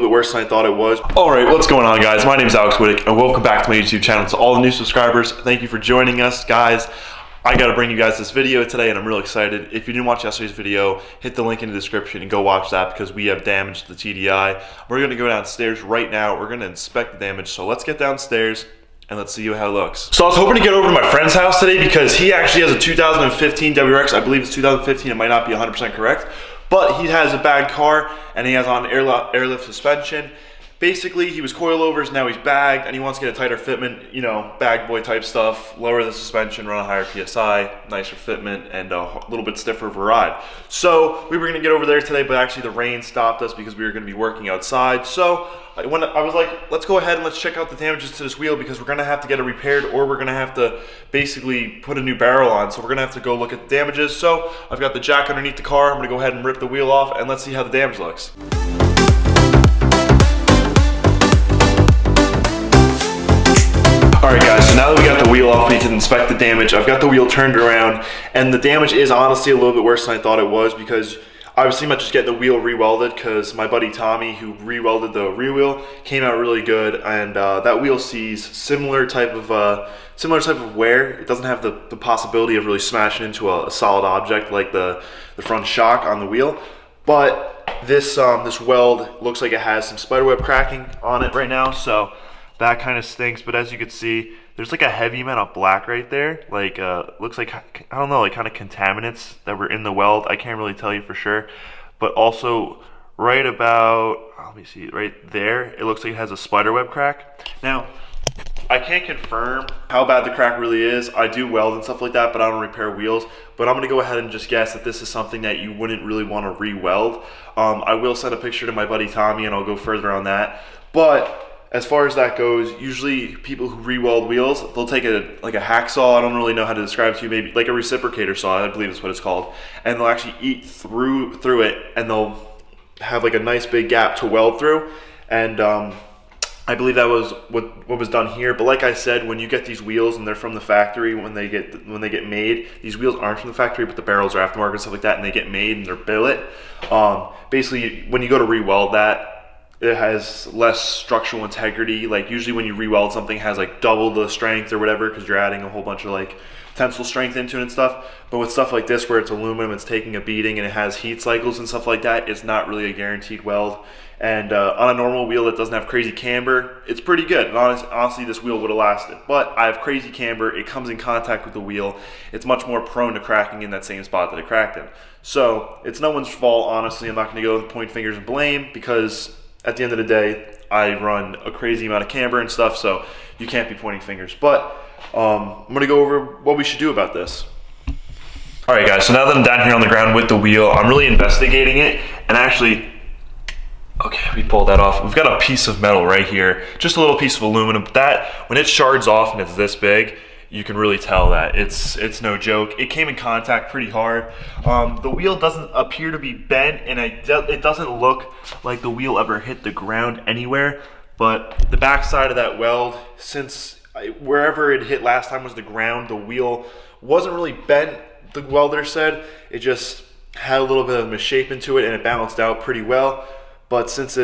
bit worse than I thought it was. All right, what's going on, guys? My name is Alex Wittick, and welcome back to my YouTube channel. To all the new subscribers, thank you for joining us, guys. I gotta bring you guys this video today, and I'm real excited. If you didn't watch yesterday's video, hit the link in the description and go watch that because we have damaged the TDI. We're gonna go downstairs right now. We're gonna inspect the damage. So let's get downstairs and let's see how it looks. So I was hoping to get over to my friend's house today because he actually has a 2015 WRX. I believe it's 2015. It might not be 100% correct, but he has a bad car and he has on airlift suspension. Basically, he was coilovers, now he's bagged, and he wants to get a tighter fitment, you know, bag boy type stuff, lower the suspension, run a higher PSI, nicer fitment, and a little bit stiffer of a ride. So we were gonna get over there today, but actually the rain stopped us because we were gonna be working outside. So I was like, let's go ahead and let's check out the damages to this wheel because we're gonna have to get it repaired or we're gonna have to basically put a new barrel on. So we're gonna have to go look at the damages. So I've got the jack underneath the car. I'm gonna go ahead and rip the wheel off and let's see how the damage looks. Alright guys, so now that we got the wheel off, we can inspect the damage. I've got the wheel turned around, and the damage is honestly a little bit worse than I thought it was because I was thinking about just getting the wheel re-welded because my buddy Tommy, who re-welded the rear wheel, came out really good, and that wheel sees similar type of wear. It doesn't have the possibility of really smashing into a solid object like the front shock on the wheel, but this weld looks like it has some spiderweb cracking on it right now, so that kind of stinks. But as you can see, there's like a heavy amount of black right there. Like, looks like, I don't know, like kind of contaminants that were in the weld. I can't really tell you for sure. But also, right about, let me see, right there, it looks like it has a spiderweb crack. Now, I can't confirm how bad the crack really is. I do weld and stuff like that, but I don't repair wheels. But I'm gonna go ahead and just guess that this is something that you wouldn't really want to re-weld. I will send a picture to my buddy Tommy and I'll go further on that. But as far as that goes, usually people who re-weld wheels, they'll take like a hacksaw, I don't really know how to describe it to you, maybe like a reciprocator saw, I believe is what it's called, and they'll actually eat through it, and they'll have like a nice big gap to weld through, and I believe that was what was done here. But like I said, when you get these wheels and they're from the factory, when they get made, these wheels aren't from the factory, but the barrels are aftermarket and stuff like that, and they get made and they're billet. Basically, when you go to re-weld that, it has less structural integrity. Like usually when you re-weld something, it has like double the strength or whatever because you're adding a whole bunch of like tensile strength into it and stuff. But with stuff like this where it's aluminum, it's taking a beating and it has heat cycles and stuff like that, it's not really a guaranteed weld. And on a normal wheel that doesn't have crazy camber, it's pretty good. And honestly, this wheel would have lasted. But I have crazy camber, it comes in contact with the wheel, it's much more prone to cracking in that same spot that it cracked in. So it's no one's fault, honestly. I'm not gonna go point fingers and blame because at the end of the day, I run a crazy amount of camber and stuff, so you can't be pointing fingers. But I'm gonna go over what we should do about this. All right, guys, so now that I'm down here on the ground with the wheel, I'm really investigating it, and actually, okay, we pulled that off. We've got a piece of metal right here, just a little piece of aluminum, but that, when it shards off and it's this big, you can really tell that it's no joke. It came in contact pretty hard. The wheel doesn't appear to be bent, and it doesn't look like the wheel ever hit the ground anywhere, but the back side of that weld, since wherever it hit last time was the ground, the wheel wasn't really bent, the welder said. It just had a little bit of a misshapen to it and it balanced out pretty well. But since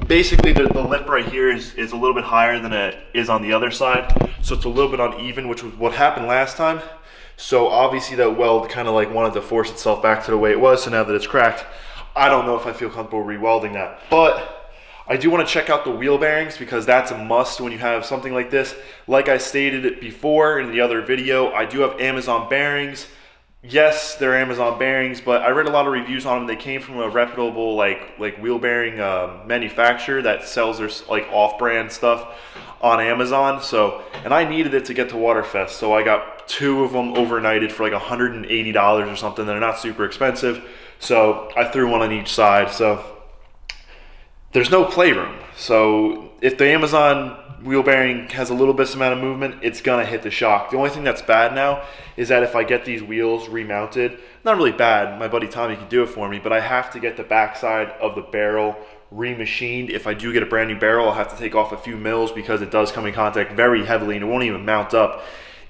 basically the lip right here is a little bit higher than it is on the other side, so it's a little bit uneven, which was what happened last time. So obviously that weld kind of like wanted to force itself back to the way it was, so now that it's cracked, I don't know if I feel comfortable re-welding that. But I do want to check out the wheel bearings because that's a must when you have something like this. Like I stated before in the other video, I do have Amazon bearings. Yes, they're Amazon bearings, but I read a lot of reviews on them. They came from a reputable like wheel bearing manufacturer that sells their like off-brand stuff on Amazon. So, and I needed it to get to Waterfest, so I got 2 of them overnighted for like $180 or something. They're not super expensive, so I threw one on each side. So there's no playroom. So if the Amazon wheel bearing has a little bit amount of movement, it's gonna hit the shock. The only thing that's bad now is that if I get these wheels remounted, not really bad, my buddy Tommy can do it for me, but I have to get the backside of the barrel remachined. If I do get a brand new barrel, I'll have to take off a few mils because it does come in contact very heavily and it won't even mount up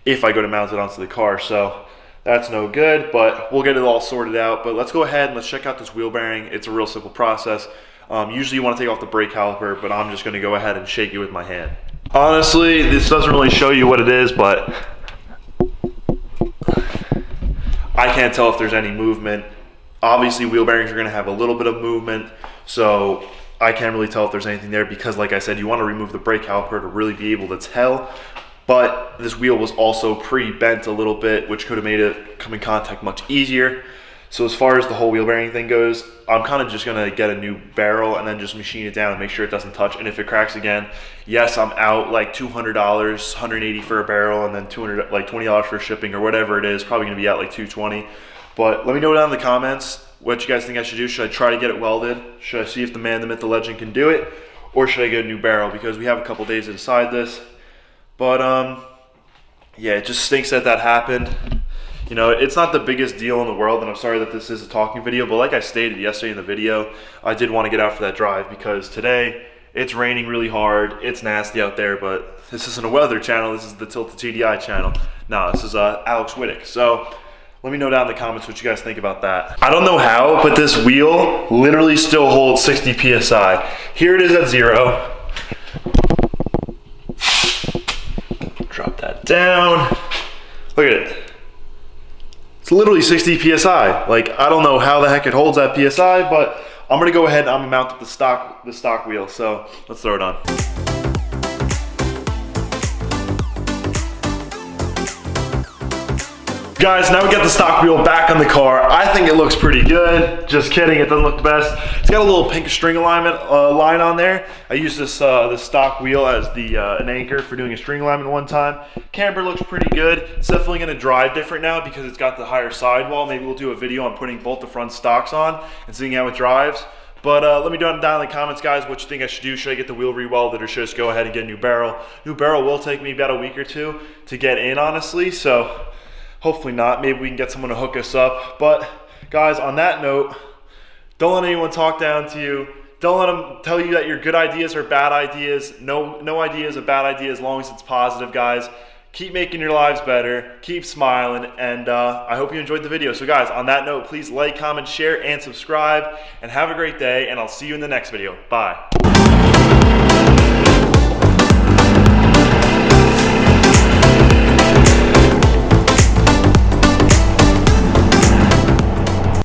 if I go to mount it onto the car. So that's no good, but we'll get it all sorted out. But let's go ahead and let's check out this wheel bearing. It's a real simple process. Usually you want to take off the brake caliper, but I'm just going to go ahead and shake it with my hand. Honestly, this doesn't really show you what it is, but I can't tell if there's any movement. Obviously, wheel bearings are going to have a little bit of movement, so I can't really tell if there's anything there because, like I said, you want to remove the brake caliper to really be able to tell. But this wheel was also pre-bent a little bit, which could have made it come in contact much easier. So as far as the whole wheel bearing thing goes, I'm kind of just going to get a new barrel and then just machine it down and make sure it doesn't touch. And if it cracks again, yes, I'm out like $200, $180 for a barrel, and then $200, like $20 for shipping or whatever it is. Probably going to be out like $220. But let me know down in the comments what you guys think I should do. Should I try to get it welded? Should I see if the man, the myth, the legend can do it? Or should I get a new barrel? Because we have a couple days to decide this. But yeah, it just stinks that that happened. You know, it's not the biggest deal in the world, and I'm sorry that this is a talking video, but like I stated yesterday in the video, I did want to get out for that drive because today it's raining really hard. It's nasty out there, but this isn't a weather channel. This is the Tilted TDI channel. No, this is Alex Wittick. So let me know down in the comments what you guys think about that. I don't know how, but this wheel literally still holds 60 PSI. Here it is at 0. Drop that down. Look at it. It's literally 60 PSI. Like, I don't know how the heck it holds that PSI, but I'm gonna go ahead and I'm gonna mount up the stock wheel. So let's throw it on. Guys, now we got the stock wheel back on the car. I think it looks pretty good. Just kidding, it doesn't look the best. It's got a little pink string alignment line on there. I used this stock wheel as an anchor for doing a string alignment one time. Camber looks pretty good. It's definitely gonna drive different now because it's got the higher sidewall. Maybe we'll do a video on putting both the front stocks on and seeing how it drives. But let me know down in the comments, guys, what you think I should do. Should I get the wheel rewelded or should I just go ahead and get a new barrel? New barrel will take me about a week or two to get in, honestly, so hopefully not. Maybe we can get someone to hook us up. But guys, on that note, don't let anyone talk down to you. Don't let them tell you that your good ideas are bad ideas. No idea is a bad idea as long as it's positive, guys. Keep making your lives better. Keep smiling. And I hope you enjoyed the video. So guys, on that note, please like, comment, share, and subscribe. And have a great day. And I'll see you in the next video. Bye.